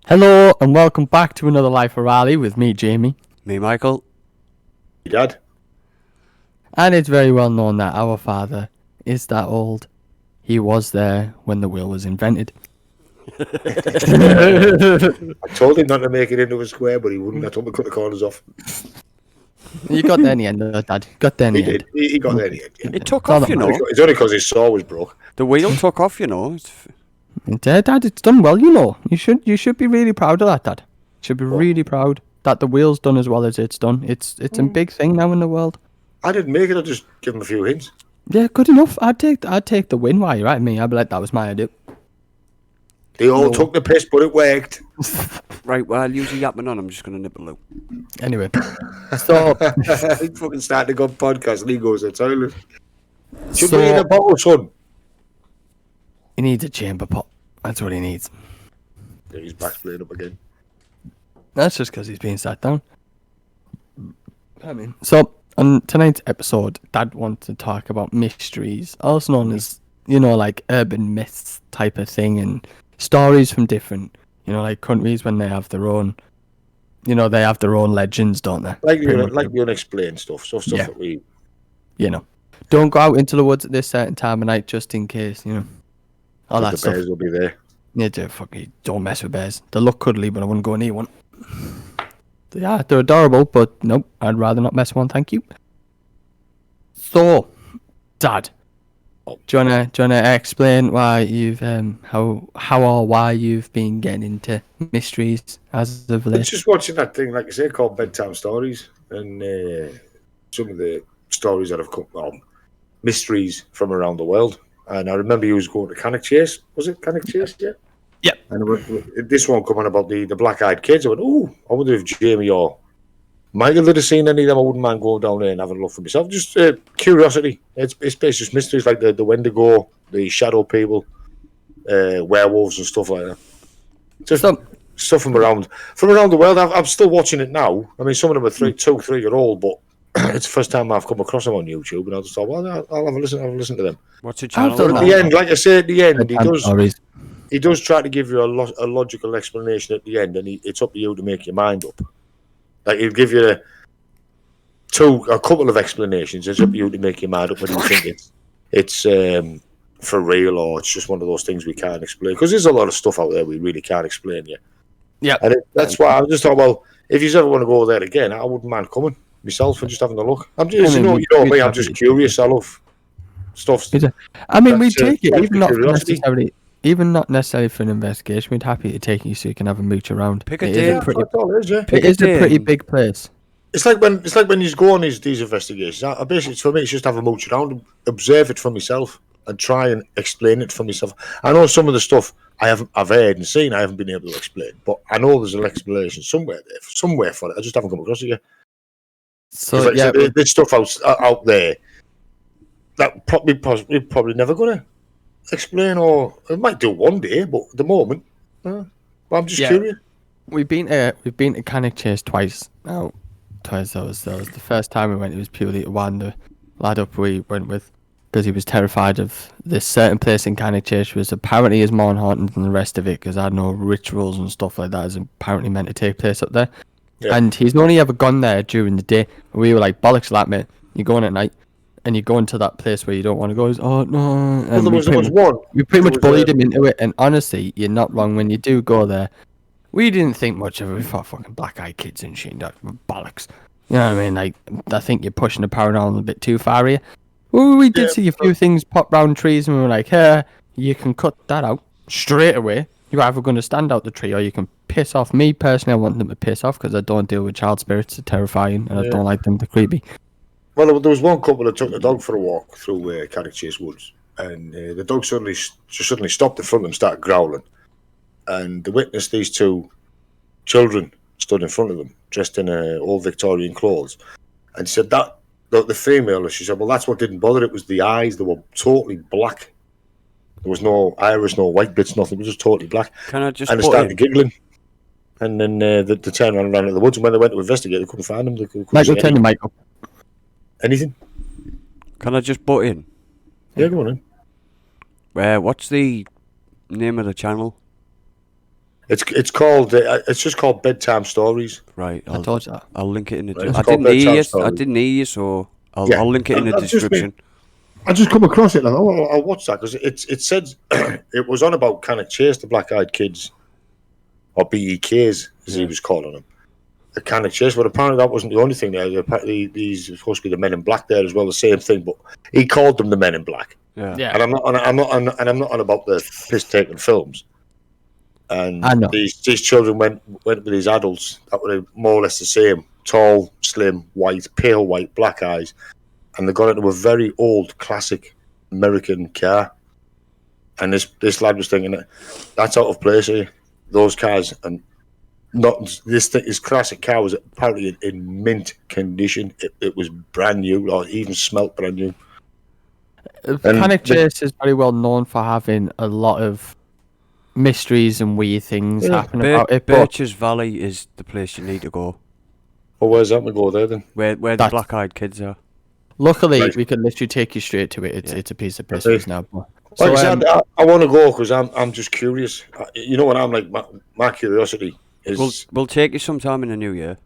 Hello and welcome back to another Life of Raleigh with me, Jamie. Me, Michael. Dad. And it's very well known that our father is that old. He was there when the wheel was invented. I told him not to make it into a square, but he wouldn't. I told him to cut the corners off. You got there in the end, though, Dad. Got there in He the end. did. He got there in the end. Yeah. It took Not off, that you know. It's only because his saw was broke. The wheel took off, you know. Dad, it's done well, you know. You should be really proud of that, Dad. You should be really proud that the wheel's done as well as it's done. It's a big thing now in the world. I didn't make it. I just give him a few hints. Yeah, good enough. I'd take the win while you're at me. I'd be like, that was my idea. They all took the piss, but it worked. Right, well, I'll use a yapping on. I'm just going to nibble out. Anyway, so He fucking started a good podcast and he goes to the toilet. Should So- we eat a bottle, son? he needs a chamber pot. That's what he needs. Yeah, he's back playing up again. That's just because he's being sat down. So, on tonight's episode, Dad wants to talk about mysteries, also known as, like urban myths type of thing, and stories from different, like countries when they have their own, they have their own legends, don't they? Like Pretty much. the unexplained stuff. Stuff Yeah. that we... Don't go out into the woods at this certain time of night just in case, all that the stuff. bears will be there. Yeah, don't mess with bears. They look cuddly, but I wouldn't go near one. Yeah, they're adorable, but nope, I'd rather not mess with one, thank you. So, Dad, do you wanna explain why you've how or why you've been getting into mysteries as of I late? was just watching that thing, like I say, called Bedtime Stories, and some of the stories that have come on mysteries from around the world. And I remember you was going to Cannock Chase. Was it Cannock Chase? Yeah. Yep. And this one coming about the black-eyed kids. I went, oh, I wonder if Jamie or Michael would have seen any of them. I wouldn't mind going down there and having a look for myself. Just curiosity. It's basically just mysteries like the Wendigo, the shadow people, werewolves and stuff like that. Just stuff from around the world. I'm still watching it now. I mean, some of them are 3-year-old, but it's the first time I've come across them on YouTube, and I just thought, well, I'll have a listen to them. What's the I've channel? done At that. the end, like I say, at the end, Stories. he does try to give you a logical explanation at the end, and it's up to you to make your mind up. Like he'll give you a couple of explanations. It's up to you to make your mind up whether you think it's for real or it's just one of those things we can't explain. Because there's a lot of stuff out there we really can't explain yet. Yeah. And that's why I just thought, well, if you ever want to go there again, I wouldn't mind coming myself and just having a look. I'm just, I mean, you know me, I'm just curious. I love stuff. I mean, we'd That's, take it, that's even not curiosity. necessarily for an investigation. We'd happy to take you so you can have a mooch around. Pick a It day. is Yeah, a pretty, that's all it is, yeah. it is a day pretty and- big place. It's like when you go on these investigations. I basically, for me, it's just have a mooch around, and observe it for myself, and try and explain it for myself. I know some of the stuff I've heard and seen, I haven't been able to explain, but I know there's an explanation somewhere for it. I just haven't come across it yet. So Like I yeah, said, there's stuff out there that probably never gonna explain, or it might do one day, but at the moment, but I'm just Yeah. curious. we've been to Cannock Chase twice now. That was the first time we went. It was purely to wind the lad up we went with because he was terrified of this certain place in Cannock Chase, which was apparently is more haunted than the rest of it because I had no rituals and stuff like that is apparently meant to take place up there. Yeah. And he's only ever gone there during the day. We were like, bollocks to that, mate. You're going at night and you're going to that place where you don't want to go. He's, oh no. And Well, there we was pretty much- one. we pretty There much was, bullied him into it, and honestly, you're not wrong. When you do go there, we didn't think much of it. We thought fucking black-eyed kids and shit, that bollocks. You know what I mean? Like, I think you're pushing the paranormal a bit too far here. Well, we did Yeah, see a few things pop round trees, and we were like, hey, you can cut that out straight away. You're either going to stand out the tree, or you can piss off. Me, personally, I want them to piss off, because I don't deal with child spirits. They're terrifying, and I Yeah. don't like them. They're creepy. Well, there was one couple that took the dog for a walk through Cannock Chase Woods, and the dog suddenly stopped in front of them, and started growling, and they witnessed these two children stood in front of them, dressed in old Victorian clothes, and said that the female, she said, well, that's what didn't bother it was the eyes. They were totally black. There was no iris, no white bits, nothing. It was just totally black. Can I just And they put started in? giggling. And then they turned around and ran into the woods. And when they went to investigate, they couldn't find them. They couldn't Michael, see turn your mic up. anything. Can I just butt in? Yeah, go on in. What's the name of the channel? It's called. It's just called Bedtime Stories. Right. I told you that. I'll link it in the. Right, it's I called didn't hear Bedtime you. I Stories. didn't hear you, so Yeah. I'll link it in the I've just been- description. I just come across it. Like, oh, I'll watch that because it said it was on about Cannock Chase, the Black Eyed Kids, or BEKs as he was calling them. The Cannock Chase, but apparently that wasn't the only thing there. Apparently these were supposed to be the Men in Black there as well, the same thing. But he called them the Men in Black. Yeah. Yeah. And I'm not on about the piss taking films. And I know. these children went with these adults that were more or less the same, tall, slim, white, pale white, black eyes, and they got into a very old, classic American car. And this lad was thinking that's out of place here. Those cars, and not this classic car was apparently in mint condition. It was brand new, or even smelt brand new. Cannock Chase is very well known for having a lot of mysteries and weird things happen about it. But Birches Valley is the place you need to go. Well, where's that we go there then? Where the That's- Black Eyed Kids are. luckily, Right. we can literally take you straight to it. It's a piece of Right. business now. But, Like I so, said, I want to go because I'm just curious. You know what I'm like? My curiosity is. We'll take you sometime in the new year.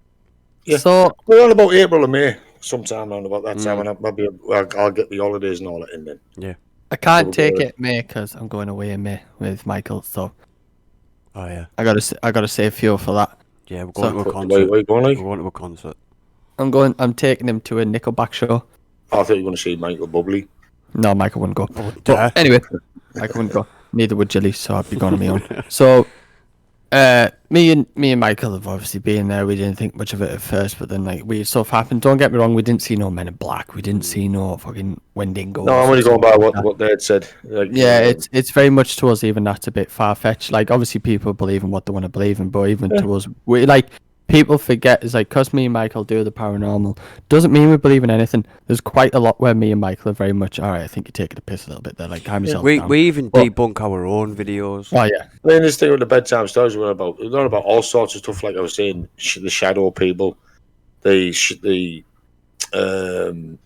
Yeah. so We're on about April or May, sometime around about that time, and I'll get the holidays and all that in then. Yeah. I can't We'll take go. it May because I'm going away in May with Michael. So Oh yeah. I gotta save fuel for that. Yeah, we're going to a Where concert. you going, like? We're going to a concert. I'm taking him to a Nickelback show. I thought you were going to see Michael Bublé. No, Michael wouldn't go. dare. But anyway, Michael wouldn't go. Neither would Jilly, so I'd be going on my own. So, me and Michael have obviously been there. We didn't think much of it at first, but then like weird stuff happened. Don't get me wrong, we didn't see no Men in Black. We didn't see no fucking Wendigo. No, I'm only going by what they had said. Like, Yeah, it's very much to us even that's a bit far fetched. Like obviously people believe in what they want to believe in, but even to us, we like people forget it's like because me and Michael do the paranormal doesn't mean we believe in anything. There's quite a lot where me and Michael are very much all right. I think you're taking a piss a little bit there. Like calm yourself down. We even Well- debunk our own videos. Oh yeah, I mean, this thing with the bedtime stories we're not about all sorts of stuff. Like I was saying, the shadow people, the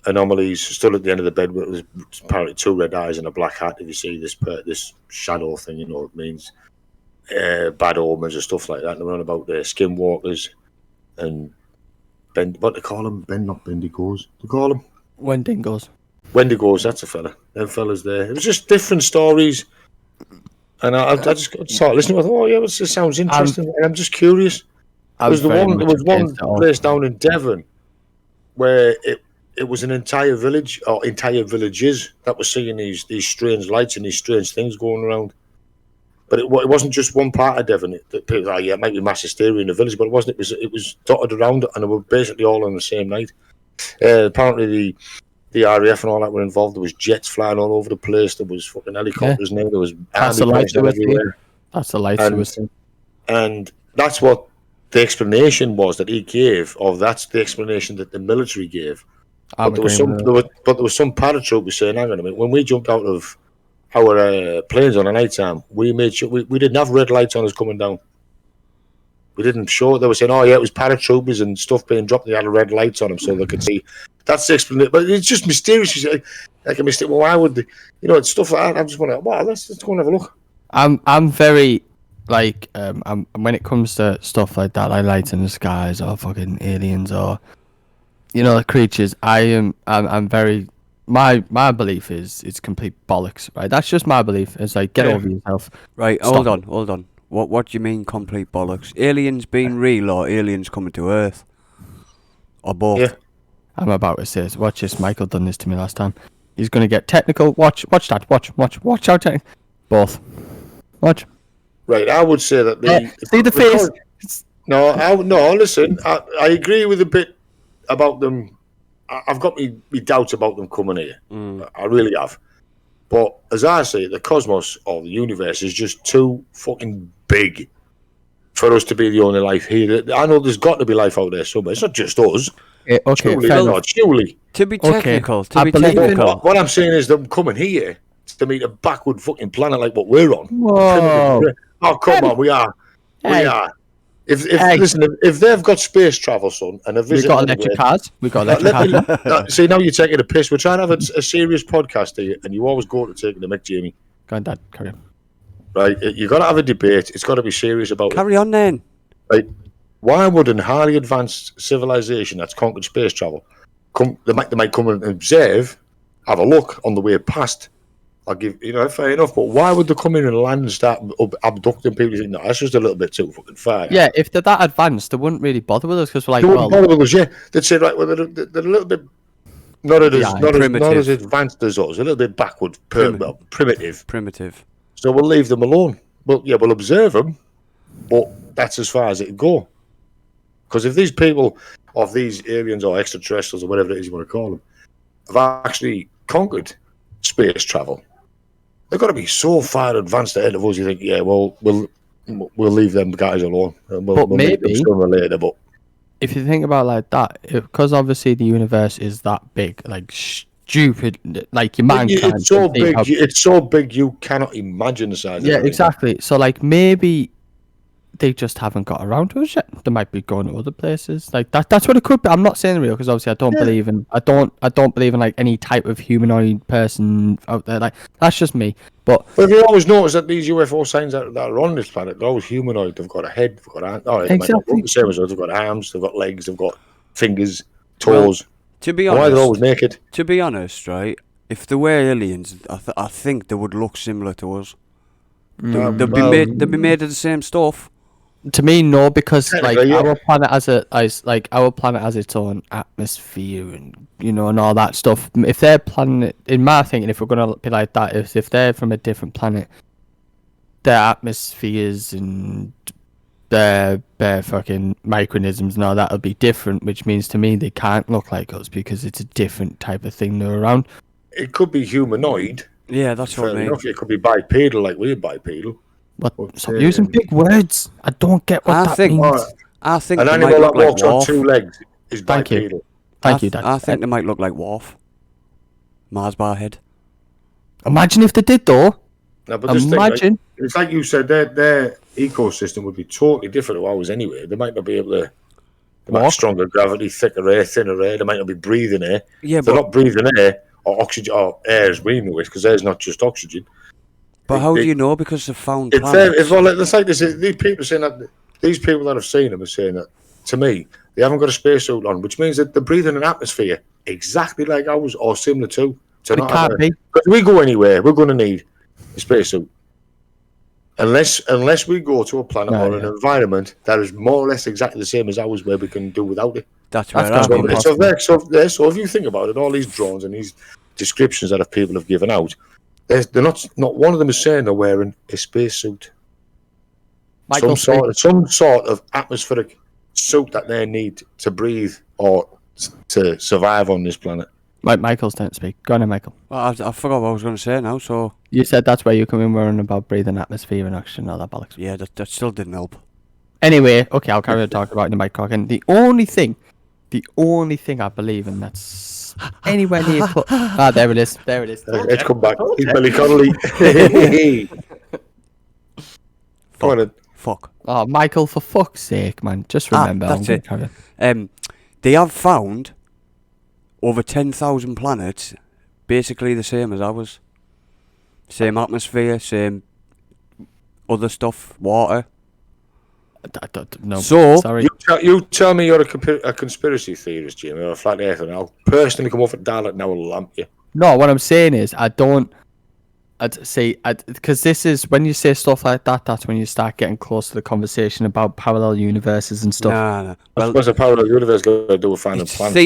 anomalies stood at the end of the bed where it was apparently two red eyes and a black hat. If you see this shadow thing, you know it means bad omens and stuff like that. And we're on about the skinwalkers and what they call them? Not Bendigos. They call them Wendigos. Wendigos. That's a fella. Them fellas there. It was just different stories. And I just started listening. I thought, oh yeah, this sounds interesting. And I'm just curious. There was one place down in Devon where it was an entire village or entire villages that were seeing these strange lights and these strange things going around. But it wasn't just one part of Devon. People thought, yeah, it might be mass hysteria in the village, but it wasn't. It was dotted around, and they were basically all on the same night. Apparently, the RAF and all that were involved. There was jets flying all over the place. There was fucking helicopters in there. There was That's the army lights planes everywhere. That's the lights And- we were seeing. And that's what the explanation was that he gave, or that's the explanation that the military gave. But there was some paratroopers saying, hang on a minute, when we jumped out of our planes on a night time, we made sure we didn't have red lights on us coming down. We didn't show it. They were saying, oh yeah, it was paratroopers and stuff being dropped. They had red lights on them so they could see. That's the explanation. But it's just mysterious. Like a mistake. Well, why would they? You know, it's stuff like that. I'm just wondering, wow, let's go and have a look. I'm very like when it comes to stuff like that, like lights in the skies or fucking aliens or creatures. I'm very my belief is it's complete bollocks, right? That's just my belief. It's like get over yourself. Right, Stop. hold on. What do you mean complete bollocks? Aliens being real or aliens coming to Earth? Or both? Yeah. I'm about to say this. Watch this. Michael done this to me last time. He's gonna get technical. Watch that. Watch out. Both. Watch. Right, I would say that See the face. No, listen, I agree with a bit about them. I've got me doubts about them coming here. I really have. But as I say, the cosmos or the universe is just too fucking big for us to be the only life here. I know there's got to be life out there somewhere. It's not just us. Okay, Surely, fair it's enough. not. Surely. To be Okay, technical, I believe in- What I'm saying is them coming here to meet a backward fucking planet like what we're on. Whoa. Oh, come on, we are. Hey. We are. If Hey. listen, if they've got space travel, son, and a We visit, got electric cars. We got electric cars. see, now you're taking a piss. We're trying to have a serious podcast here, and you always go to taking the mic, Jamie. Go on, Dad. Carry on. right? You got to have a debate. It's got to be serious about it. Carry on then. Right? Why would a highly advanced civilization that's conquered space travel come? They might come and observe, have a look on the way past. I'll give fair enough. But why would they come in and land and start abducting people? You think, no, that's just a little bit too fucking far. Yeah, if they're that advanced, they wouldn't really bother with us because we're like, They well, wouldn't bother with us, yeah. They'd say, right, well, they're a little bit not as advanced as us, a little bit backward, primitive. Primitive. So we'll leave them alone. Well, yeah, we'll observe them, but that's as far as it can go. Because if these people, of these aliens or extraterrestrials or whatever it is you want to call them, have actually conquered space travel, they've got to be so far advanced ahead of us. You think, yeah, well, we'll leave them guys alone, and we'll meet them sooner or later. But if you think about it like that, because obviously the universe is that big, like stupid, like your mind can't. It's so big. It's so big you cannot imagine the size. Yeah, of it. exactly. So like maybe they just haven't got around to us yet. They might be going to other places. Like that's what it could be. I'm not saying real because obviously I don't believe in. I don't believe in like any type of humanoid person out there. Like that's just me. But you always notice that these UFO signs that are on this planet, they're always humanoid. They've got a head, they've got arms. They might not look the same as us. They've got arms, they've got legs, they've got fingers, toes. Well, to be honest, why are they always naked? To be honest, right? If they were aliens, I think they would look similar to us. They'd be made of the same stuff. to me, no, because like our planet has our planet has its own atmosphere and and all that stuff. If they're planet, in my thinking, if we're gonna be like that, if they're from a different planet, their atmospheres and their fucking micronisms and all that'll be different, which means to me they can't look like us because it's a different type of thing they're around. It could be humanoid. Yeah, that's what I mean. It could be bipedal, like we're bipedal. But stop using big words. I don't get what that means. I think an animal that walks on two legs is bipedal. Thank you, Dad. I think they might look like Worf. Mars bar head. Imagine if they did, though. No, but imagine. It's like you said, their ecosystem would be totally different to ours anyway. They might not be able to. They might have stronger gravity, thicker air, thinner air. They might not be breathing air. Yeah, they're not breathing air or oxygen or air as we know it, because air's not just oxygen. But how do you know? Because they've found planets. It's like this. These people saying that. These people that have seen them are saying that to me. They haven't got a spacesuit on, which means that they're breathing an atmosphere exactly like ours or similar to. It can't be. Because we go anywhere, we're going to need a spacesuit. Unless we go to a planet or an environment that is more or less exactly the same as ours, where we can do without it. That's right. So if you think about it, all these drones and these descriptions that people have given out, they're not one of them is saying they're wearing a spacesuit. Some sort of atmospheric suit that they need to breathe or to survive on this planet. Michael's turn to speak. Go on then, Michael. Well, I forgot what I was going to say now, so... You said that's where you come in worrying about breathing atmosphere and oxygen and all that bollocks. Yeah, that still didn't help. Anyway, okay, I'll carry on talking about it in the mic and the only thing I believe in that's anywhere near... there it is. Let's come back. He's Billy Connolly. Go on then. Fuck. Oh, Michael, for fuck's sake, man. Just remember. That's it. They have found over 10,000 planets basically the same as ours. Same atmosphere, same other stuff, water. No, so, sorry. You tell me you're a conspiracy theorist, Jimmy, or a flat earther, and I'll personally come off a dial now and lamp you. No, what I'm saying is because this is when you say stuff like that, that's when you start getting close to the conversation about parallel universes and stuff. No. Well, what's a parallel universe got to do with finding planets?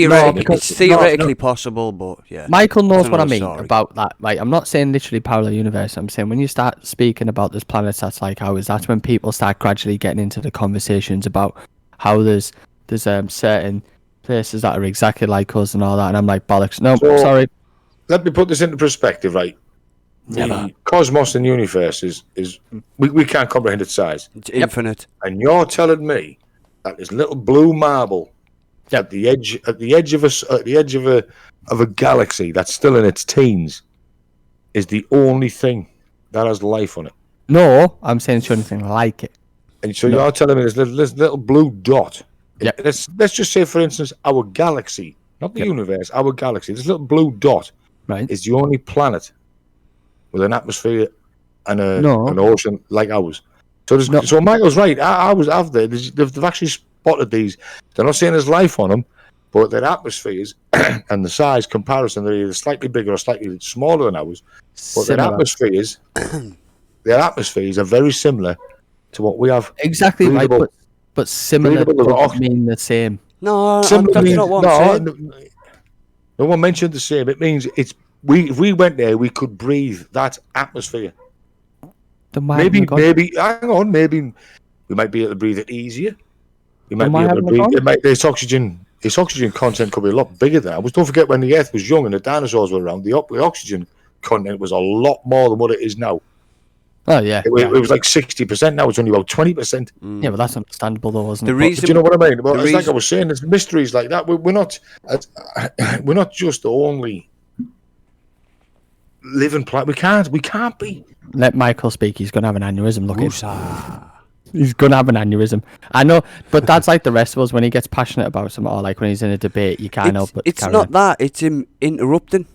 It's theoretically possible, but yeah. Michael knows what I mean about that. Like, I'm not saying literally parallel universe. I'm saying when you start speaking about this planets that's like ours, that's when people start gradually getting into the conversations about how there's certain places that are exactly like us and all that. And I'm like, bollocks. No, sorry. Let me put this into perspective, right? The cosmos and universe is we can't comprehend its size. It's infinite. And you're telling me that this little blue marble at the edge of a galaxy that's still in its teens is the only thing that has life on it? No, I'm saying it's anything like it. And so you're telling me this little blue dot. Yep. Let's just say, for instance, our galaxy, not the universe, our galaxy. This little blue dot is the only planet with an atmosphere and No. an ocean like ours. So No. so Michael's right. I was out there. They've actually spotted these. They're not saying there's life on them, but their atmospheres and the size comparison, they're either slightly bigger or slightly smaller than ours. But Similar. their atmospheres are very similar to what we have. Exactly right, but similar doesn't mean the same. No, Similar that's means, not what I'm saying. No one mentioned the same. It means if we went there, we could breathe that atmosphere. Maybe hang on, maybe we might be able to breathe it easier. We might be able to breathe it. Its oxygen content could be a lot bigger than ours. Don't forget when the Earth was young and the dinosaurs were around, the oxygen content was a lot more than what it is now. Oh yeah, it was like 60%. Now it's only about 20%. Yeah, but that's understandable though, isn't it? Do you know what I mean? Well, it's like I was saying, there's mysteries like that. We're not just the only living planet. We can't be. Let Michael speak. He's gonna have an aneurysm. Look at he's gonna have an aneurysm. I know, but that's like the rest of us. When he gets passionate about something, or like when he's in a debate, you can't help but. It's not that. It's him interrupting.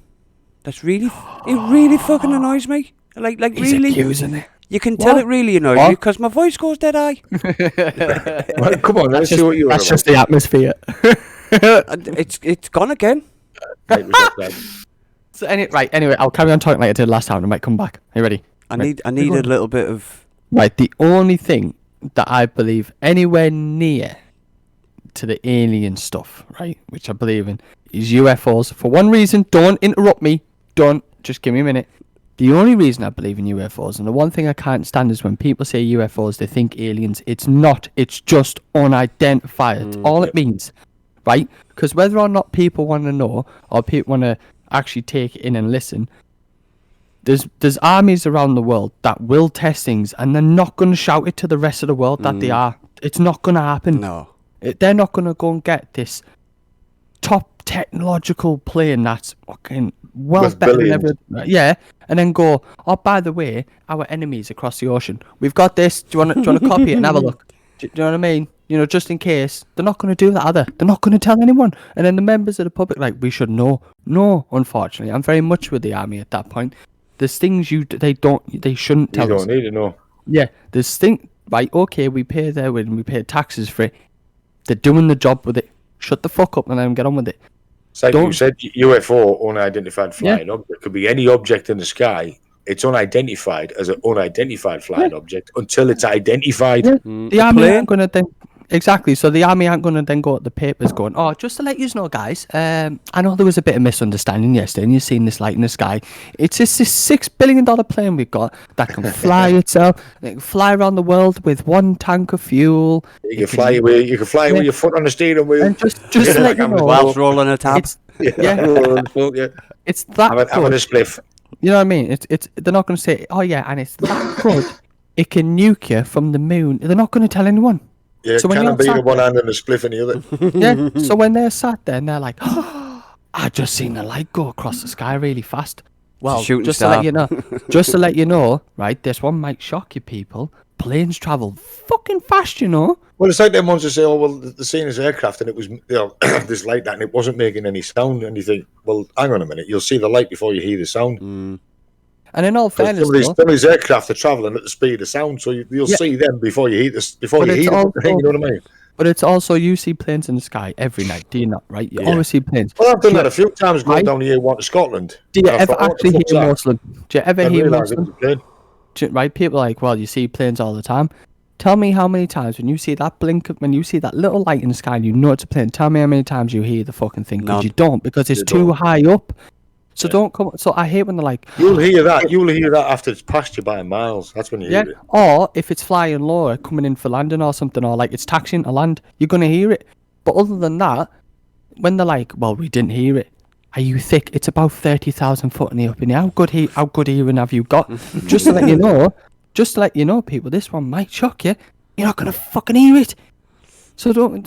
It really fucking annoys me. Like he's really. Accusing it. You can tell it really annoys me because my voice goes dead high. Well, come on, let's see what you're. That's just the atmosphere. It's gone again. So anyway, I'll carry on talking like I did last time. I might come back. Are you ready? I need a little bit of. Right, the only thing that I believe anywhere near to the alien stuff, right, which I believe in, is UFOs. For one reason, don't interrupt me. Just give me a minute. The only reason I believe in UFOs, and the one thing I can't stand is when people say UFOs, they think aliens. It's not. It's just unidentified. That's all it means, right? Because whether or not people want to know, or people want to actually take it in and listen, there's armies around the world that will test things, and they're not going to shout it to the rest of the world that they are. It's not going to happen. No. They're not going to go and get this top technological plane that's fucking well with better billions. than everything. Yeah, and then go, oh, by the way, our enemies across the ocean, we've got this. Do you want to copy it and have a look? Do you know what I mean? You know, just in case. They're not going to do that either. They're not going to tell anyone. And then the members of the public, like, we should know. No, unfortunately, I'm very much with the army at that point. There's things they shouldn't tell us. You don't need to know. Yeah, there's things, right, okay, we pay we pay taxes for it. They're doing the job with it. Shut the fuck up and let them get on with it. It's like you said, UFO, unidentified flying object. It could be any object in the sky. It's unidentified as an unidentified flying object until it's identified. Yeah. The army aren't going to then... Exactly, so the army aren't going to then go at the papers going, oh, just to let you know, guys, I know there was a bit of misunderstanding yesterday and you've seen this light in the sky. It's this $6 billion plane we've got that can fly itself. It can fly around the world with one tank of fuel. You can fly with your foot on the steering wheel. And just to let you know... Whilst rolling a tab. It's that having a spliff. You know what I mean? It's they're not going to say, oh yeah, and it's that good. It can nuke you from the moon. They're not going to tell anyone. Yeah, so cannon beam in one hand and a spliff in the other. Yeah, so when they're sat there and they're like, oh, I just seen the light go across the sky really fast. Well, just to let you know, right, this one might shock you people. Planes travel fucking fast, you know. Well, it's like them ones that say, oh, well, the seen as aircraft and it was this light that and it wasn't making any sound. And you think, well, hang on a minute, you'll see the light before you hear the sound. And in all fairness, some of these aircraft are travelling at the speed of sound, so you'll see them before you hear this. Before you hear them, you know what I mean? But it's also, you see planes in the sky every night, do you not? Right? You always see planes. Well, I've done that a few times going down the A1 to Scotland. Do you ever actually hear Muslim? Do you ever hear Muslim? Right? People are like, well, you see planes all the time. Tell me how many times when you see that when you see that little light in the sky and you know it's a plane, tell me how many times you hear the fucking thing. Because you don't, because it's too high up. So don't come. So I hate when they're like, You'll hear that after it's passed you by miles. That's when you hear it. Or if it's flying low, like coming in for landing or something, or like it's taxiing to land, you're gonna hear it. But other than that, when they're like, well, we didn't hear it. Are you thick? It's about 30,000 foot in the up in the air. How good hearing have you got? Just to let you know, people, this one might shock you. You're not gonna fucking hear it. So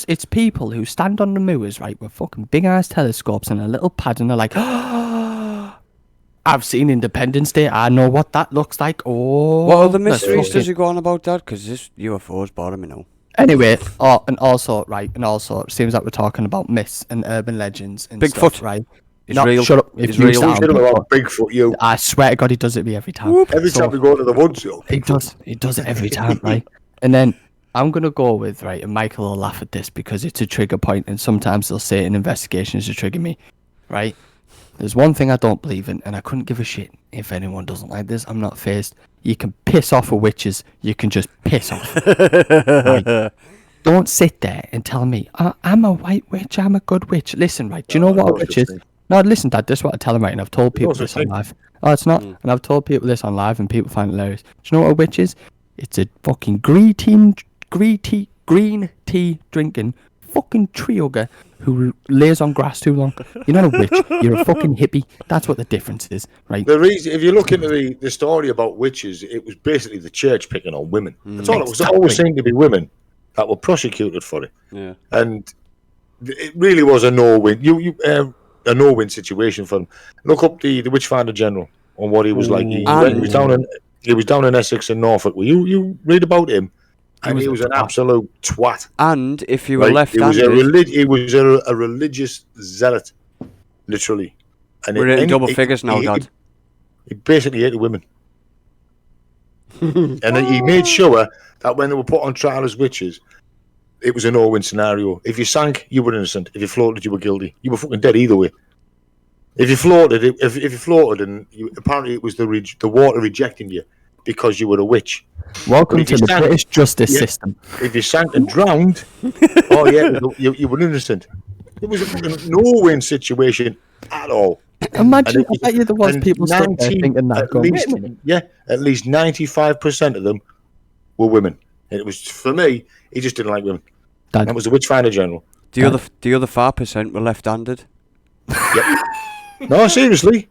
it's people who stand on the moors, right, with fucking big ass telescopes and a little pad, and they're like, oh, I've seen Independence Day. I know what that looks like. Oh, what other mysteries does he go on about that? Because this UFO is bothering me now. Anyway, and also, it seems like we're talking about myths and urban legends and Bigfoot, stuff, right? It's No, real. shut up. If It's you real. sound Shit about Bigfoot, Bigfoot, you. I swear to God, he does it to me every time. Every So- time we go to the woods, you. He does. He does it every time, right? And then I'm gonna go with right, and Michael will laugh at this because it's a trigger point, and sometimes they'll say an investigation is to trigger me, right? There's one thing I don't believe in, and I couldn't give a shit if anyone doesn't like this. I'm not phased. You can piss off with witches. You can just piss off. Right? Don't sit there and tell me, oh, I'm a white witch, I'm a good witch. Listen, right, do you know what a witch is? No, listen, Dad, this is what I tell them, right, and I've told people this on live. Oh, it's not. And I've told people this on live, and people find it hilarious. Do you know what a witch is? It's a fucking green tea drinking fucking tree hugger who lays on grass too long. You're not a witch. You're a fucking hippie. That's what the difference is, right? The reason, if you look into the story about witches, it was basically the church picking on women. That's all. It was always seemed to be women that were prosecuted for it. Yeah. And it really was a no-win. A no-win situation for him. Look up the Witchfinder General on what he was like. He was down in Essex and Norfolk. Well, you read about him, and he was an absolute twat. And if you were Right? left-handed, He was a religious zealot, literally. And we're in double figures now, Dad. He basically hated women. And then he made sure that when they were put on trial as witches, it was a no-win scenario. If you sank, you were innocent. If you floated, you were guilty. You were fucking dead either way. If you floated, and apparently it was the water rejecting you because you were a witch. Welcome to the British justice system. If you sank and drowned, oh yeah, you were innocent. It was a no-win situation at all. Imagine, I bet you there was people stood there thinking that. At least 95% of them were women. And it was, for me, he just didn't like women. Dad. That was the Witchfinder General. The other 5% were left-handed. Yep. No, seriously.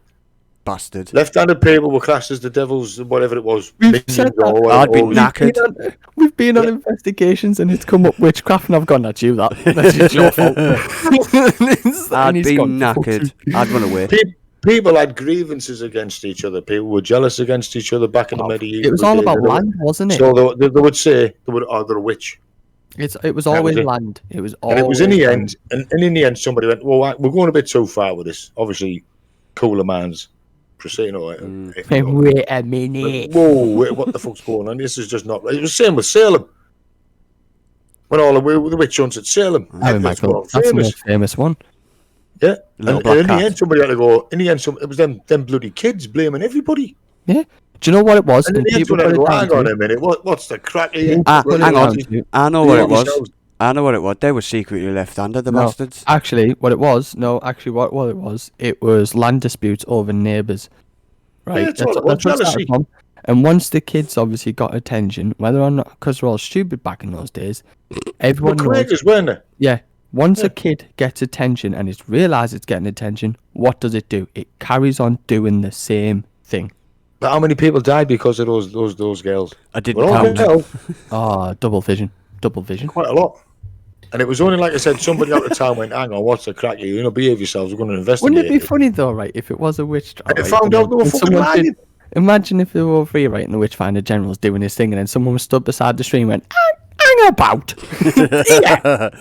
Bastard. Left-handed people were classed as the devils, whatever it was. We've said that. I'd be knackered. We've been on investigations and it's come up witchcraft, and I've gone, that's you, that. That's your fault. I'd be knackered. I'd run away. People had grievances against each other. People were jealous against each other back in the medieval. It was all about land, wasn't it? So they would say, they're a witch. It was always land. It was always. And it was in the end, and in the end, somebody went, well, we're going a bit too far with this. Obviously, cooler minds. Wait a minute. Whoa, what the fuck's going on? This is just not right. It was the same with Salem. When all the witch hunts at Salem. That's the most famous one. Yeah. And in the end, somebody had to go. In the end, it was them bloody kids blaming everybody. Yeah. Do you know what it was? And in the end, somebody had to go, hang on a minute. What's the crack here? Hang on. I know what it was. I know what it was. They were secretly left-handed, the bastards. Actually, what it was, it was land disputes over neighbours. Right? Yeah, that's what jealousy. From. And once the kids obviously got attention, whether or not, because they're all stupid back in those days, everyone knows. Weren't they? Yeah. Once a kid gets attention and it's realised it's getting attention, what does it do? It carries on doing the same thing. But how many people died because of those girls? I didn't count. Double vision. Quite a lot. And it was only, like I said, somebody out the town went, hang on, what's the crack here? You know, behave yourselves, we're going to investigate. Wouldn't it be funny though, right, if it was a witch trial? And they found out they were fucking lying. Imagine if they were all three, right, and the Witchfinder General's doing his thing, and then someone was stood beside the stream and went, hang about. Yeah.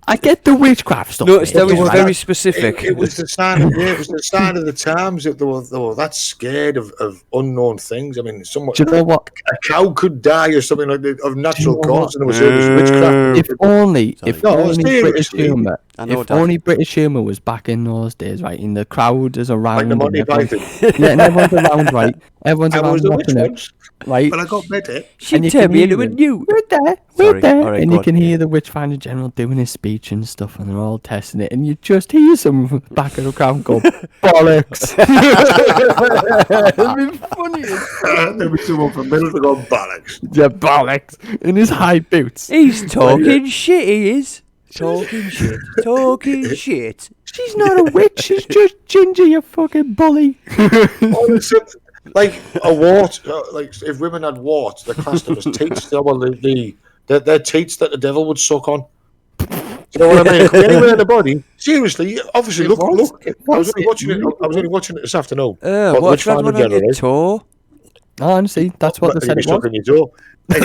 I get the witchcraft stuff. Notice that was very specific. It was the sign of the times that they were that scared of unknown things. I mean, do you know what? A cow could die or something like that of natural cause, and it was witchcraft. If only British humour was back in those days, right? In the crowd is around. Like the Monty Python. Yeah, and everyone's around, right? Everyone's around watching it. Right. But I got better. She'd tell me it was you. We're there. And you can hear the Witchfinder General doing his speech and stuff, and they're all testing it, and you just hear someone from the back of the crowd go, bollocks. It'd be funny. There was someone from Middle to go, bollocks. Yeah, bollocks. In his high boots. He's talking shit, he is. Talking shit. She's not a witch, she's just Ginger, you fucking bully. Like a wart, like if women had warts, they're classed as teats. Well, they're teats that the devil would suck on. Do you know what I mean? It could be anywhere in the body. Seriously, obviously, look. I was only watching it this afternoon. What's that one on your toe? No, honestly, that's what they said it was. Stuck in your door. Too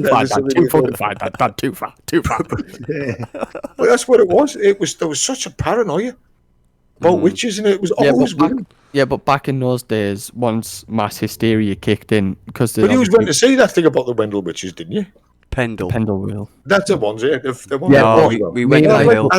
far, Dad, too fucking far, Dad, too far, too far. Well, that's what it was. There was such a paranoia about witches, and it was always women. But back in those days, once mass hysteria kicked in, because But you was went to see that thing about the Wendell witches, didn't you? Pendle. Pendle wheel. That's the ones, yeah. The one Yeah, No, we went to the hill.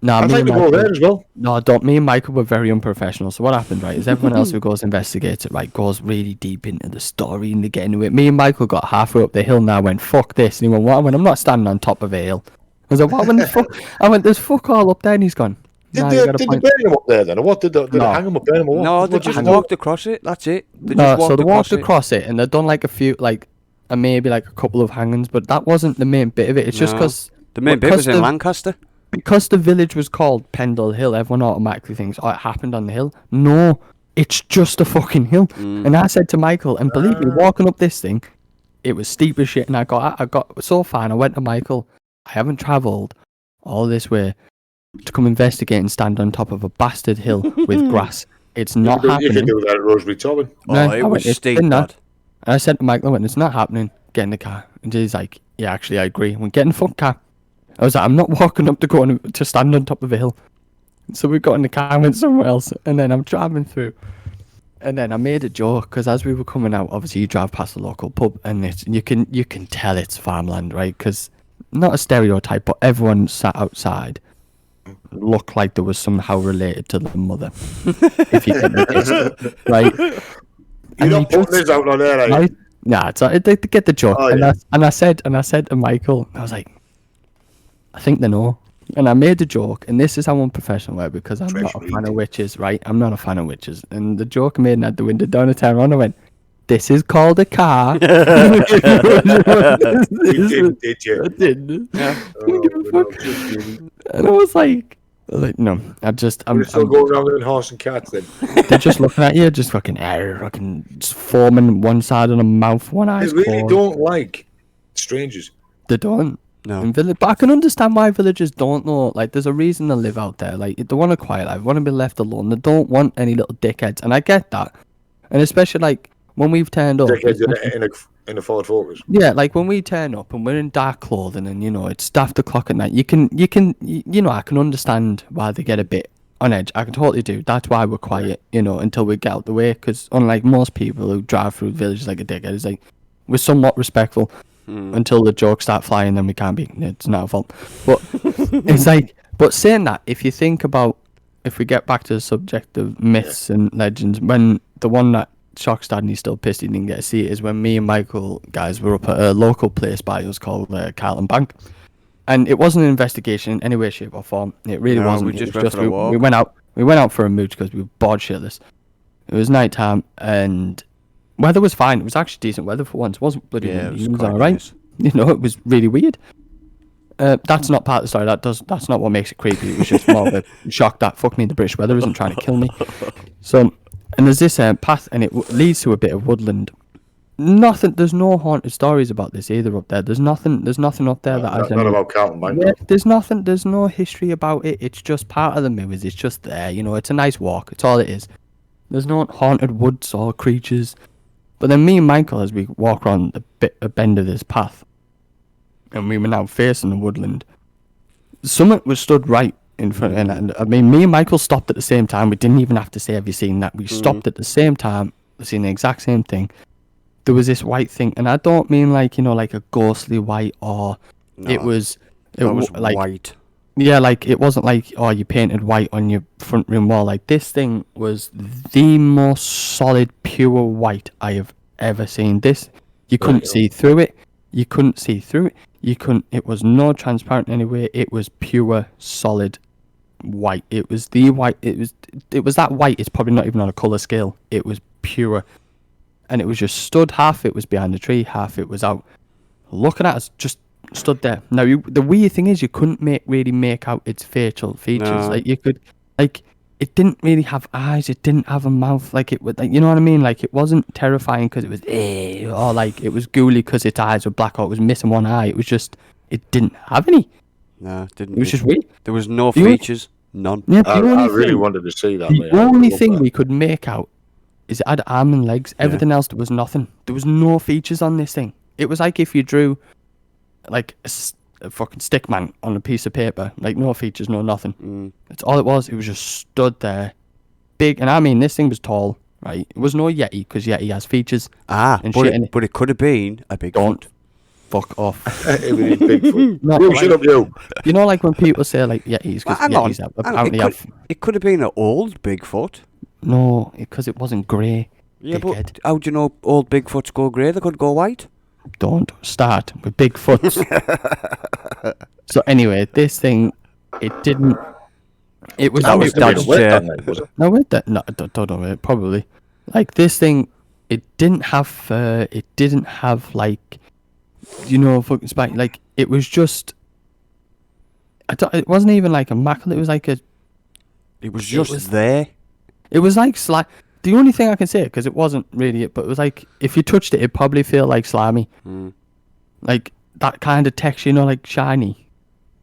I'd like to go there as well. No, don't. Me and Michael were very unprofessional. So what happened, right, is everyone else who goes investigates it, right, goes really deep into the story and they get into it. Me and Michael got halfway up the hill and I went, fuck this. And he went, what? I went, I'm not standing on top of a hill. I was like, what? The fuck? I went, there's fuck all up there. And he's gone, Did they bury him up there then? Or what? Did they hang him up there? No, they just walked across it. That's it. They walked across it and they'd done like a few, like, maybe like a couple of hangings, but that wasn't the main bit of it. It's just because the main bit was in Lancaster. Because the village was called Pendle Hill, everyone automatically thinks, oh, it happened on the hill. No, it's just a fucking hill. And I said to Michael, and believe me, walking up this thing, it was steep as shit. And I got so far, and I went to Michael, I haven't travelled all this way to come investigate and stand on top of a bastard hill with grass. It's not happening. You could do that at Rosebery Tobin. No, it was steep, Dad. And I said to Michael, I went, it's not happening. Get in the car. And he's like, yeah, actually, I agree. We're getting the fucking car. I was like, I'm not walking up to stand on top of a hill. So we got in the car and went somewhere else. And then I'm driving through. And then I made a joke because as we were coming out, obviously you drive past the local pub and you can tell it's farmland, right? Because not a stereotype, but everyone sat outside looked like there was somehow related to the mother. If you get the gist, right? You're not putting this out on there, are you? Nah, they get the joke. And I said to Michael, I was like, I think they know. And I made a joke, and this is how unprofessional I am because I'm not a fan of witches, right? I'm not a fan of witches. And the joke I made and I had the window down and turned around, I went, this is called a car. You did you? I did. Yeah. And I was like, no, I'm still going around with horse and cats then. They're just looking at you, just fucking just forming one side of the mouth, one eye. They really don't like strangers. They don't. No. But I can understand why villagers don't know. Like, there's a reason they live out there. Like, they want a quiet life, want to be left alone. They don't want any little dickheads, and I get that. And especially like when we've turned up, dickheads in a Ford Focus. Yeah, like when we turn up and we're in dark clothing, and it's after clock at night. I can understand why they get a bit on edge. I can totally do. That's why we're quiet, until we get out the way. Because unlike most people who drive through villages like a dickhead, it's like we're somewhat respectful. Until the jokes start flying, then we can't be. It's not our fault. But it's like, but saying that, if you think about, if we get back to the subject of myths and legends, when the one that shocks Dad and he's still pissed he didn't get to see it is when me and Michael guys were up at a local place by us called Carlton Bank, and it wasn't an investigation in any way, shape or form. It really wasn't. We just went for a walk. We went out for a mooch because we were bored shitless. It was night time and weather was fine. It was actually decent weather for once. It wasn't bloody windy. It was all right. Nice. It was really weird. That's not part of the story. That's not what makes it creepy. It was just more of a shock that fuck me, the British weather isn't trying to kill me. So, and there's this path, and it leads to a bit of woodland. There's no haunted stories about this either up there. There's nothing up there that has not about Carlton Bank. Yeah, there's no history about it. It's just part of the movies. It's just there. It's a nice walk. It's all it is. There's no haunted woods or creatures. But then me and Michael, as we walk around a bend of this path, and we were now facing the woodland, someone was stood right in front, and I mean, me and Michael stopped at the same time. We didn't even have to say, have you seen that? We stopped at the same time, seen the exact same thing. There was this white thing, and I don't mean like, like a ghostly white, or it was like white. Yeah, like it wasn't like, oh, you painted white on your front room wall. Like this thing was the most solid, pure white I have ever seen. This, you couldn't see through it. You couldn't see through it. It was no transparent anyway. It was pure, solid white. It was the white. It was that white. It's probably not even on a colour scale. It was pure. And it was just stood, half it was behind the tree, half it was out. Looking at us, just stood there. Now, the weird thing is you couldn't really make out its facial features. No. Like you could, like it didn't really have eyes. It didn't have a mouth. Like it would, like, you know what I mean? Like it wasn't terrifying because it was, or like it was ghouly because its eyes were black or it was missing one eye. It was just, it didn't have any. No, it didn't. It was just weird. There was no features. None. Yeah, I really wanted to see that. The only thing we could make out is it had arm and legs. Everything else, there was nothing. There was no features on this thing. It was like if you drew like a fucking stick man on a piece of paper, like no features, no nothing. That's all it was. It was just stood there, big, and I mean this thing was tall, right? It was no Yeti because Yeti has features. But shit in it. it could have been a big Don't fuck off. It was Bigfoot. No, You like, shut up, you. you know, like when people say like Yetis, because Hang on. Yetis apparently have It could have been an old Bigfoot. no, because it wasn't grey. Yeah, Dickhead. but how do you know old Bigfoots go grey? They could go white. Don't start with big foots. So anyway, this thing, it didn't. It was. That was Dad's Dad's chair. No, wait, no, I don't know. It probably like this thing. It didn't have fur. It didn't have like, fucking spike. Like it was just. It wasn't even like a mackle. It was like a. It was just there. It was like the only thing I can say, because it wasn't really it, but it was like if you touched it, it'd probably feel like slimy, like that kind of texture, like shiny.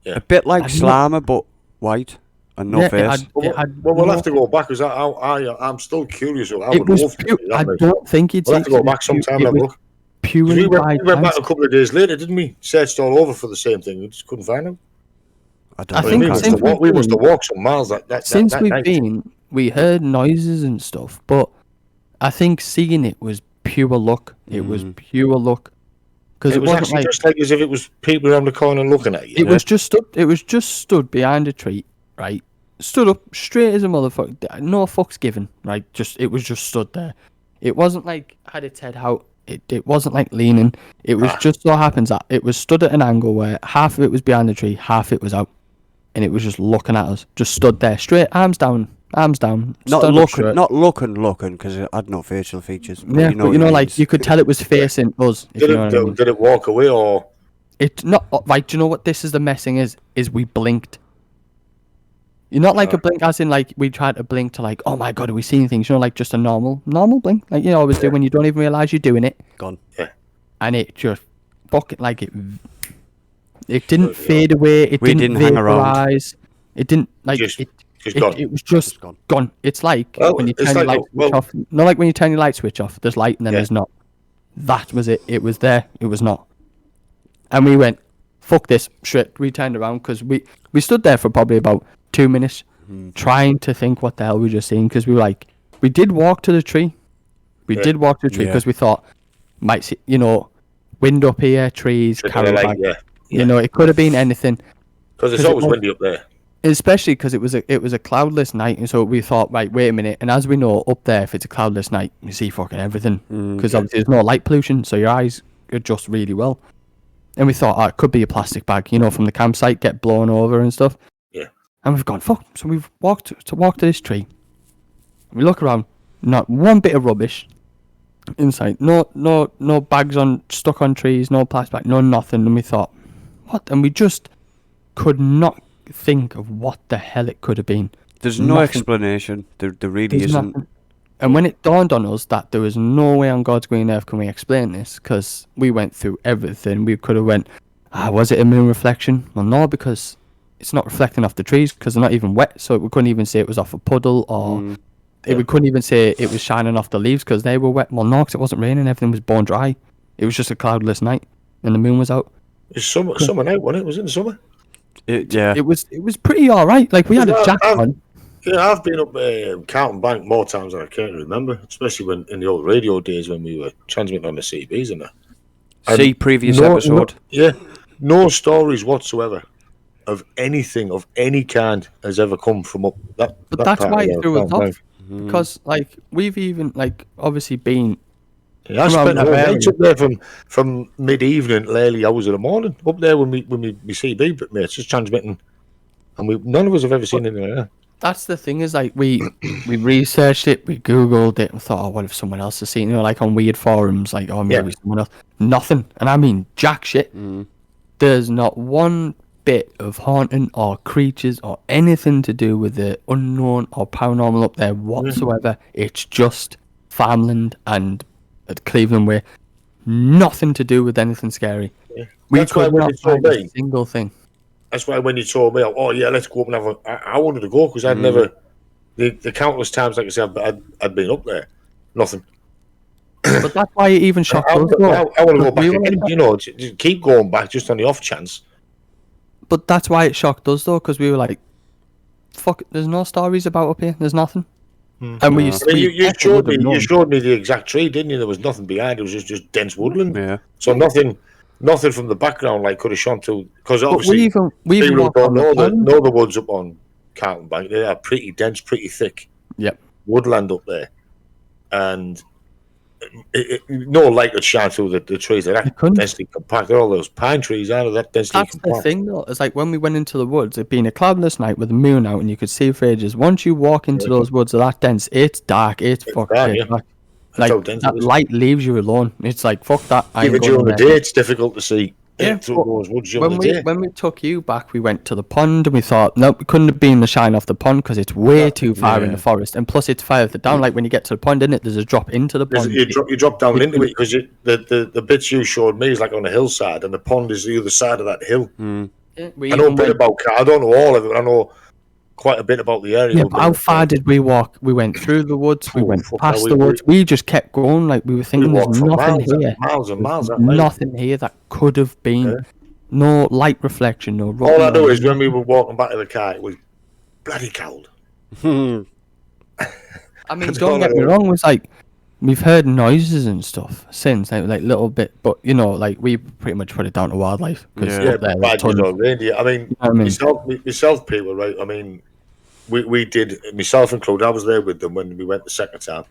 Yeah. A bit like I Slimer, but white and no Yeah, face. We'll have to go back because I'm still curious. I It would was love to pure, see that, I mate. don't think you'd We'll see have to go back sometime and have a look. Purely We by went back chance. a couple of days later, didn't we? Searched all over for the same thing. We just couldn't find him. I don't I know. think we since must have walked some miles that Since that we've night. been, we heard noises and stuff, but I think seeing it was pure luck. It was pure luck because It was wasn't actually like just like as if it was people around the corner looking at you. it was just stood. It was just stood behind a tree, right? Stood up straight as a motherfucker. No fucks given, right? It was just stood there. It wasn't like had its head out. It wasn't like leaning. It was just so happens that it was stood at an angle where half of it was behind the tree, half it was out, and it was just looking at us. Just stood there, straight, arms down. Not stood up straight. looking, because it had no facial features. But Yeah, you know but what it like means. you could tell it was facing us. If Did you know what I mean. it walk away or? It's not right. Do you know what this is? The messing is we blinked. You're not like a blink, as in like we tried to blink to like, oh my god, are we seeing things? You know, like just a normal blink, like you always do when you don't even realize you're doing it. Gone. Yeah. And it just fucking like it didn't fade away. It We didn't didn't hang around. vaporize. It didn't like Just it. gone. It was just gone. gone. It's like Well, when you it's turn your like light switch off. Not like when you turn your light switch off. There's light and then Yeah. there's not. That was it. It was there. It was not. And we went, fuck this. Straight. We turned around because we stood there for probably about 2 minutes trying to think what the hell we just seen, because we were like, we did walk to the tree. We Yeah. did walk to the tree Yeah. because we thought, might see, wind up here, trees, carry back. Yeah. It could have been anything. Because it's 'Cause it always was- windy up there. Especially because it was a cloudless night, and so we thought, right, wait a minute. And as we know, up there, if it's a cloudless night, you see fucking everything, because obviously there's no light pollution, so your eyes adjust really well. And we thought, it could be a plastic bag, from the campsite, get blown over and stuff. Yeah. And we've gone, fuck. So we've walked to this tree. We look around, not one bit of rubbish inside. No bags stuck on trees, no plastic bag, no nothing. And we thought, what? And we just could not think of what the hell it could have been. There's no Nothing. explanation. There really There's isn't. nothing. And when it dawned on us that there was no way on God's green earth can we explain this, because we went through everything. We could have went, was it a moon reflection? Well, no, because it's not reflecting off the trees because they're not even wet, so we couldn't even say it was off a puddle, or we couldn't even say it was shining off the leaves because they were wet. Well, no, because it wasn't raining. Everything was bone dry. It was just a cloudless night, and the moon was out. It's summer night, wasn't it? Was it in the summer? Yeah. It was pretty all right. Like we had a jacket on. Yeah, I've been up Carlton Bank more times than I can remember, especially when in the old radio days when we were transmitting on the CBs and that. See previous No- episode. No stories whatsoever of anything of any kind has ever come from up that. But that that's part why of it the threw us Carlton off, because like we've even obviously been. Yeah, I Around spent that whole area. nights up there from mid evening to early hours of the morning up there when we CB mates just transmitting, and none of us have ever seen anything like that. That's the thing, is like we researched it, we googled it, and thought, what if someone else has seen it? Like on weird forums, like maybe someone else. Nothing, and I mean jack shit. There's not one bit of haunting or creatures or anything to do with the unknown or paranormal up there whatsoever. It's just farmland and at Cleveland Way. Nothing to do with anything scary. Yeah. We That's why could when not you told find a me, single thing. that's why when you told me, oh yeah, let's go up and have I wanted to go because I'd never, the countless times, like I said, I'd been up there, nothing. But that's why it even shocked I us. want to go back We were again, like, you know, to keep going back just on the off chance. but that's why it shocked us though, because we were like, "Fuck, there's no stories about up here. There's nothing." And we used I mean, you definitely would have known. showed me the exact tree, didn't you? There was nothing behind. It was just dense woodland. Yeah. So nothing from the background like could have shone to, because But obviously we even people who walked don't on the know pond. the woods up on Carlton Bank. They are pretty dense, pretty thick Yep. woodland up there, and no light would shine through the trees. They're You that couldn't. densely compact. They're all those pine trees out of that densely That's the compact. thing though. It's like when we went into the woods, it being a cloudless night with the moon out and you could see for ages. Once you walk into those woods that are that dense, it's dark. It's fucking dark, pitch yeah. black. That's how Like dense that it is. light leaves you alone. It's like fuck that. I ain't Even going during the in there. day, it's difficult to see Yeah, through but those woods during When the day. we took you back, we went to the pond and we thought, nope, we couldn't have been the shine off the pond because it's way too far in the forest, and plus it's further down. Like when you get to the pond, isn't it? There's a drop into the pond. You drop down into it because the bits you showed me is like on a hillside, and the pond is the other side of that hill. Yeah, we I know a even bit went- about Car. I don't know all of it, but I know quite a bit about the area. Yeah, but how far did we walk? We went through the woods. We Oh, went fuck, past we- the woods. We just kept going. Like we were We thinking, there's walked for nothing miles here. and miles and miles. There's That night. nothing here that could have been. Yeah. No light reflection. No. All I know is when we were walking back to the car, it was bloody cold. I mean, That's don't all get I me know. wrong. It's like we've heard noises and stuff since, like little bit, but you know, like we pretty much put it down to wildlife because Yeah. Yeah, but badgers or reindeer. I mean, You know what I mean? myself, people, right? I mean, we did, myself included, I was there with them when we went the second time,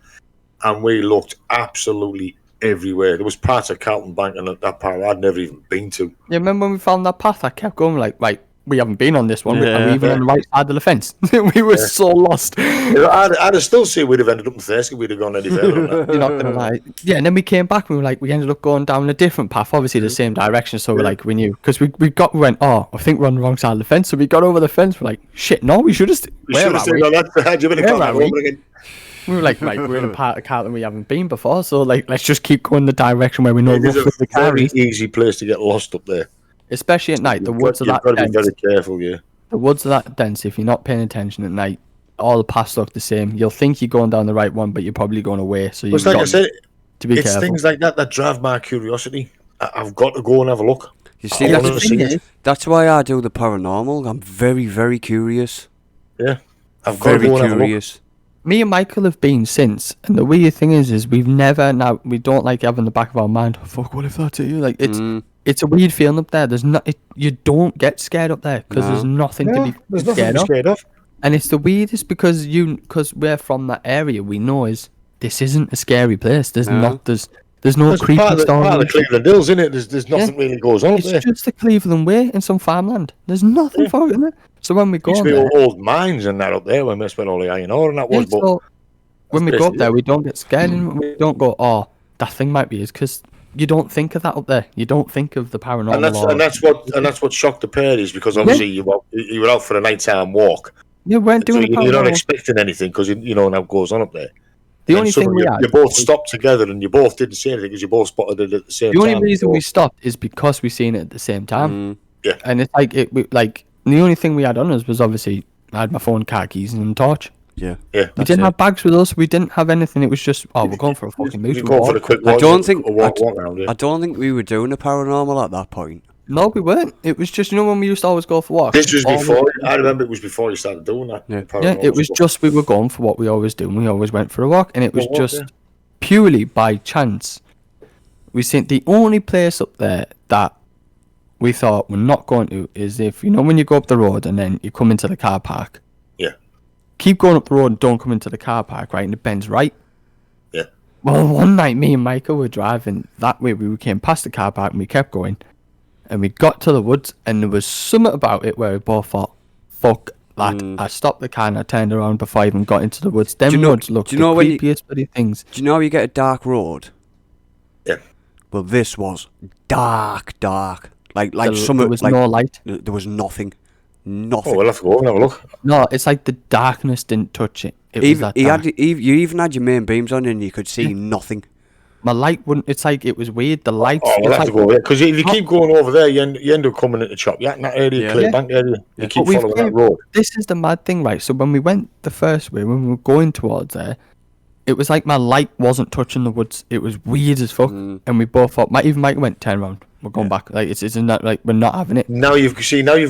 and we looked absolutely everywhere. There was parts of Carlton Bank and that part I'd never even been to. Yeah, remember when we found that path? I kept going like, right, we haven't been on this one. Are we Yeah. even on the right side of the fence? We were so lost. I'd have still say we'd have ended up in Thursday if we'd have gone any further on that. You're not gonna lie. Yeah, and then we came back and we were like, we ended up going down a different path, obviously the same direction. So we're like, we knew because we went, oh, I think we're on the wrong side of the fence. So we got over the fence. We're like, shit, no, we should have. We should have stayed on that side. You better Where come are back we? over again. We were like, right, we're in a part of Carlton we haven't been before. So like, let's just keep going the direction where we know It is roughly a the car very is. easy place to get lost up there. Especially at night, the woods are You've that got to be dense. very careful, yeah. The woods are that dense. If you're not paying attention at night, all the paths look the same. You'll think you're going down the right one, but you're probably going away. So you've It's like I got said, to be it's careful. things like that drive my curiosity. I've got to go and have a look. You see, I Yeah, wanna the see thing it. is, that's why I do the paranormal. I'm very, very curious. Yeah, I've got to Very go and have a look. curious. me and Michael have been since, and the weird thing is we've never now we don't like having the back of our mind. Oh, fuck, what if that's it? Like it's a weird feeling up there. There's not you don't get scared up there because No. there's nothing to Yeah, be there's nothing to scared be of. scared of. And it's the weirdest because we're from that area. We know this isn't a scary place. There's No. not there's no It's creepy part of the stories. Cleveland Hills, isn't it? There's nothing really goes on up It's there. just the Cleveland way in some farmland. There's nothing for it in it. So when we go Used on to be there, old mines and that up there when we spent all the iron ore and that yeah, was. But so when we that's go up basically there, it. we don't get scared and we don't go, oh, that thing might be, because you don't think of that up there. You don't think of the paranormal. and that's what shocked the parties because obviously you were out for a nighttime walk, Yeah, we weren't so doing the you're not paranormal. expecting anything because you know what goes on up there. The And only thing suddenly we had, you both stopped together and you both didn't say anything because you both spotted it at the same the time. only reason So, we stopped is because we seen it at the same time. Yeah. And it's like the only thing we had on us was obviously I had my phone, car keys, and a torch. Yeah. yeah, We didn't have bags with us. We didn't have anything. It was just, oh, we're going for a fucking mooch. you we'll go for the walk. quick I walk. don't think a walk around. Yeah. I don't think we were doing the paranormal at that point. No, we weren't. It was just, you know, when we used to always go for walks. This was all before. I remember it was before you started doing that. Yeah. the Yeah, paranormal it was stuff. just we were going for what we always do, and we always went for a walk, and it was A walk, just yeah. purely by chance. We seen the only place up there that we thought we're not going to is if, you know, when you go up the road and then you come into the car park. Yeah. Keep going up the road and don't come into the car park, right? And it bends right. Yeah. Well, one night me and Michael were driving that way. We came past the car park and we kept going, and we got to the woods, and there was something about it where we both thought, "Fuck that!" I stopped the car and I turned around before I even got into the woods. Them woods looked the when you- creepiest bloody things. Do you know how you get a dark road? Yeah. Well, this was dark. Like There was no light. There was nothing. Oh, Nothing. we'll have to go and have a look. No, it's like the darkness didn't touch it. It was Even, that he dark. had, you even had your main beams on and you could see nothing. My light wouldn't. It's like it was weird. The lights. Oh, we'll it's have to like- go there because if you keep going over there, you end up coming into chop. Yeah, in that area, Yeah. Clearbank area. You Yeah. keep But we've following came- that road. This is the mad thing, right? So when we went the first way, when we were going towards there, it was like my light wasn't touching the woods. It was weird as fuck. And we both thought, even Mike went, turn around. We're going back. Like, isn't that like, we're not having it. Now you've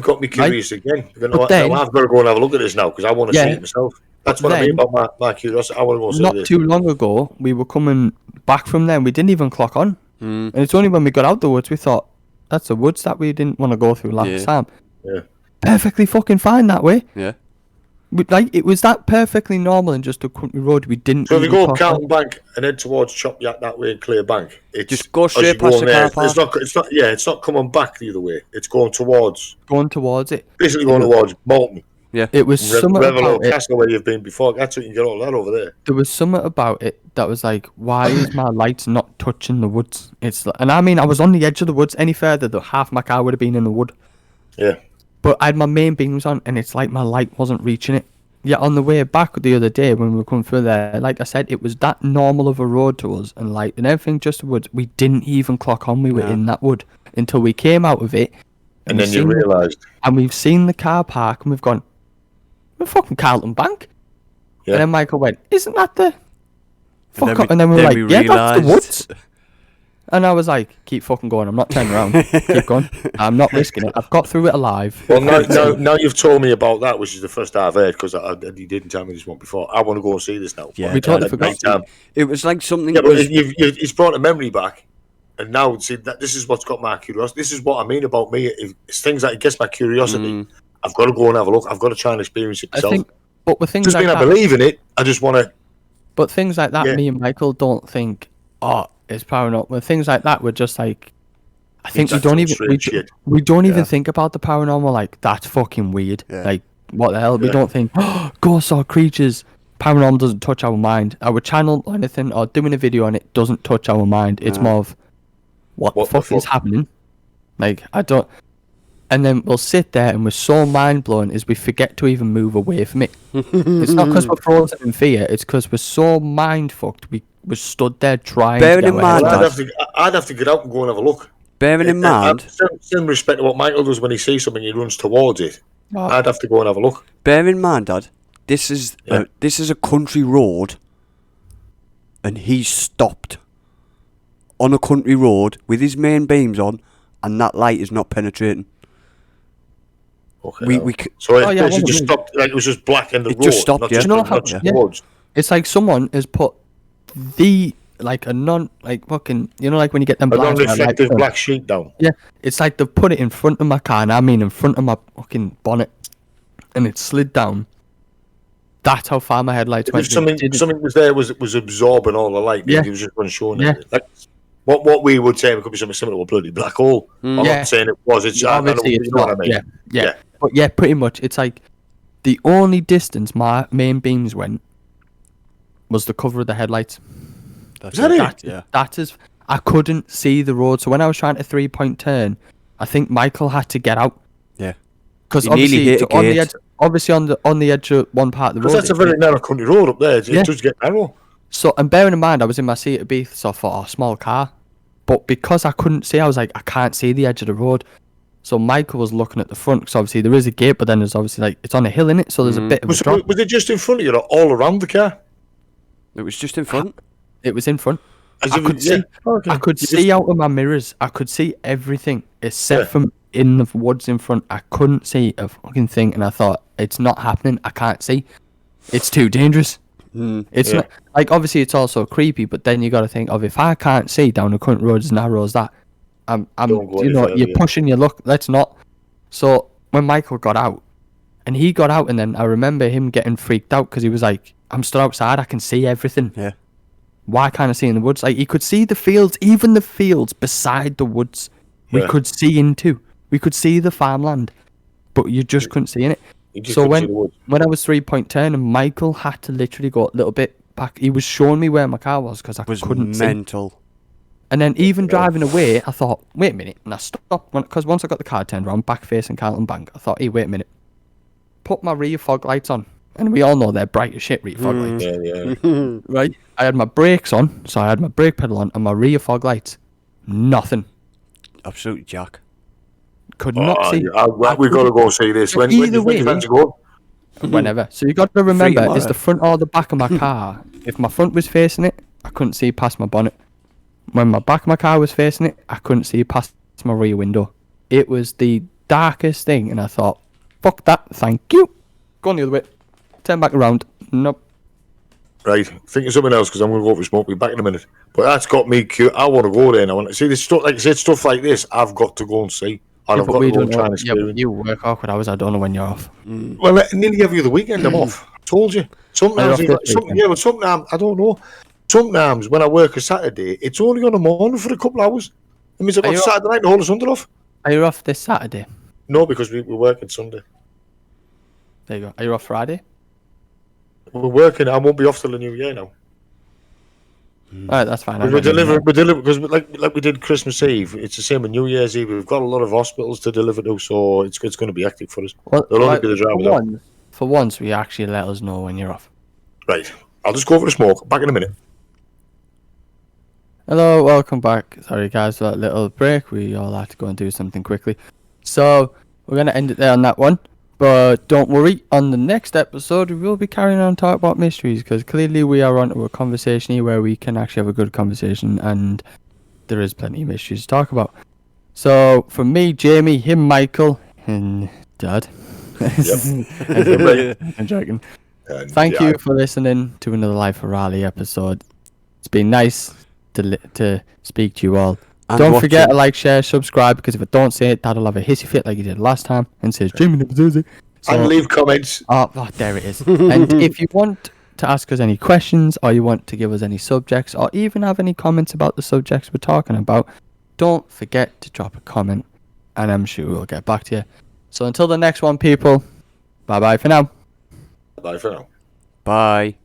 got me curious again. But then, now I've got to go and have a look at this now because I want to see it myself. That's what I mean about my curiosity. I want to go see not this. too long ago, we were coming back from there and we didn't even clock on. And it's only when we got out the woods we thought, that's the woods that we didn't want to go through last time. Yeah. Perfectly fucking fine that way. Yeah. Like, it was that perfectly normal and just a country road. We didn't. So if you even go up clock Carlton on. Bank and head towards Chop Yack that way in Clear Bank, it's Just go as straight you go past the there, car park. it's not coming back the other way. It's going towards it. basically going towards Bolton. Yeah. It was something about it. Castle where you've been before. That's what you can get all that over there. There was something about it that was like, why is my lights not touching the woods? And I mean, I was on the edge of the woods. Any further, half my car would have been in the wood. Yeah. But I had my main beams on, and it's like my light wasn't reaching it. Yeah, on the way back the other day when we were coming through there, like I said, it was that normal of a road to us, and light and everything, just the woods. We didn't even clock on we were in that wood until we came out of it. And then you realised. And we've seen the car park, and we've gone, we're fucking Carlton Bank. Yeah. And then Michael went, isn't that the... Fuck up. we- And then we were then like, we yeah, that's the realised. woods. And I was like, keep fucking going. I'm not turning around. Keep going. I'm not risking it. I've got through it alive. Well, now you've told me about that, which is the first I've heard, because you didn't tell me this one before. I want to go and see this now. Yeah, we totally forgot. It was like something. Yeah, but was, it's brought a memory back, and now see that this is what's got my curiosity. This is what I mean about me. It's things that it gets my curiosity. I've got to go and have a look. I've got to try and experience it myself. But with things Just like mean that, I believe in it. I just want to. but things like that, me and Michael don't think, it's paranormal. With things like that, we're just like, I think we don't even think about the paranormal. Like, that's fucking weird. Yeah. Like, what the hell? We don't think, ghosts or creatures. Paranormal doesn't touch our mind. Our channel or anything, or doing a video on it doesn't touch our mind. It's more of, what the fuck is happening? Like, I don't. And then we'll sit there and we're so mind blown as we forget to even move away from it. It's not because we're frozen in fear. It's because we're so mind fucked. We're stood there trying. Bearing to in get mind our head that- I'd have to get out and go and have a look. bearing in mind, in respect to what Michael does when he sees something, he runs towards it. I'd have to go and have a look. bear in mind, Dad, this is a country road, and he's stopped on a country road with his main beams on, and that light is not penetrating. Okay, so it just stopped. Like, it was just black in the road. Just stopped. Not Yeah. just, Do you know how- not just yeah. roads. It's like someone has put like a fucking, like when you get them A blinds, non-reflective black sheet down. Yeah, it's like they've put it in front of my car, and I mean in front of my fucking bonnet, and it slid down. That's how far my headlights went. Something was there was absorbing all the light. Yeah. He was just unsure. Yeah. Like, what we would say, it could be something similar to a bloody black hole. I'm Yeah. not saying it was. It's Obviously, you it's know not. what I mean. Yeah. But yeah, pretty much. It's like the only distance my main beams went was the cover of the headlights. Is that it? Yeah. That is, I couldn't see the road. So when I was trying to 3-point turn, I think Michael had to get out. Yeah. Because You nearly hit a on the gate. edge, obviously on the edge of one part of the road. Because that's a very narrow country road up there. It does get narrow. So, and bearing in mind, I was in my seat at Beath, so I thought, small car. But because I couldn't see, I was like, I can't see the edge of the road. So Michael was looking at the front, because obviously there is a gate, but then there's obviously, like, it's on a hill in it, so there's a bit of a drop. Was it just in front of you or all around the car? It was just in front. It was in front. As I if could it- see. yeah. Okay. I could You see out of my mirrors. I could see everything except Yeah. from in the woods in front. I couldn't see a fucking thing, and I thought, it's not happening. I can't see. It's too dangerous. It's Yeah. not like, obviously it's also creepy, but then you got to think of, if I can't see down a country road as narrow as that, I'm Don't go any further, you're yeah. pushing your luck. Let's not. So when Michael got out, and he got out, and then I remember him getting freaked out because he was like, I'm still outside. I can see everything. Yeah. Why can't I see in the woods? Like, he could see the fields, even the fields beside the woods. We Yeah. could see into. We could see the farmland, but you just couldn't see in it. You just So couldn't see the woods. when I was 3-point turn, and Michael had to literally go a little bit back. He was showing me where my car was because I It was couldn't see. mental. And then even driving away, I thought, wait a minute, and I stopped because once I got the car turned around, back facing Carlton Bank, I thought, hey, wait a minute, put my rear fog lights on, and we all know they're bright as shit, rear fog lights. Yeah. Right? I had my brakes on, so I had my brake pedal on, and my rear fog lights, nothing. Absolutely, Jack. Could not see. We've got to go see this. When Either do you way, fancy go? whenever. So you got to remember, tomorrow. it's the front or the back of my car. If my front was facing it, I couldn't see past my bonnet. When my back of my car was facing it, I couldn't see past my rear window. It was the darkest thing, and I thought, fuck that, thank you. Go on the other way. Turn back around. Nope. Right, think of something else because I'm going to go for a smoke. We'll be back in a minute. But that's got me cute. I want to go there and I want to see this stuff. Like I said, stuff like this, I've got to go and see. And I've got to go and try and Yeah, but experience. you work awkward hours. I don't know when you're off. Well, nearly every other weekend I'm off. I told you. Sometimes, You're off this weekend? yeah, but sometimes, I don't know. Sometimes when I work a Saturday, it's only on a morning for a couple of hours. That means I've Are got you Saturday night and the whole of Sunday off. Are you off this Saturday? No, because we're working Sunday. There you go. Are you off Friday? We're working. I won't be off till the new year now. Alright, that's fine. Because we deliver because like we did Christmas Eve. It's the same with New Year's Eve. We've got a lot of hospitals to deliver to, so it's going to be hectic for us. Well, There'll only like, be the drivers for out. once, for once, we actually let us know when you're off. Right. I'll just go for a smoke. Back in a minute. Hello, welcome back. Sorry guys for that little break. We all had to go and do something quickly. So, we're going to end it there on that one. But don't worry, on the next episode, we will be carrying on talking about mysteries. Because clearly we are onto a conversation here where we can actually have a good conversation. And there is plenty of mysteries to talk about. So, from me, Jamie, him, Michael, and Dad. I'm joking. And, Thank you for listening to another Life of Raleigh episode. It's been nice to speak to you all. And Don't watch forget it. to like, share, subscribe, because if I don't say it, Dad'll have a hissy fit like he did last time and says, Jimmy never does it. And leave comments. Oh, there it is. And if you want to ask us any questions or you want to give us any subjects or even have any comments about the subjects we're talking about, don't forget to drop a comment and I'm sure we'll get back to you. So until the next one, people, bye-bye for now. Bye for now. Bye.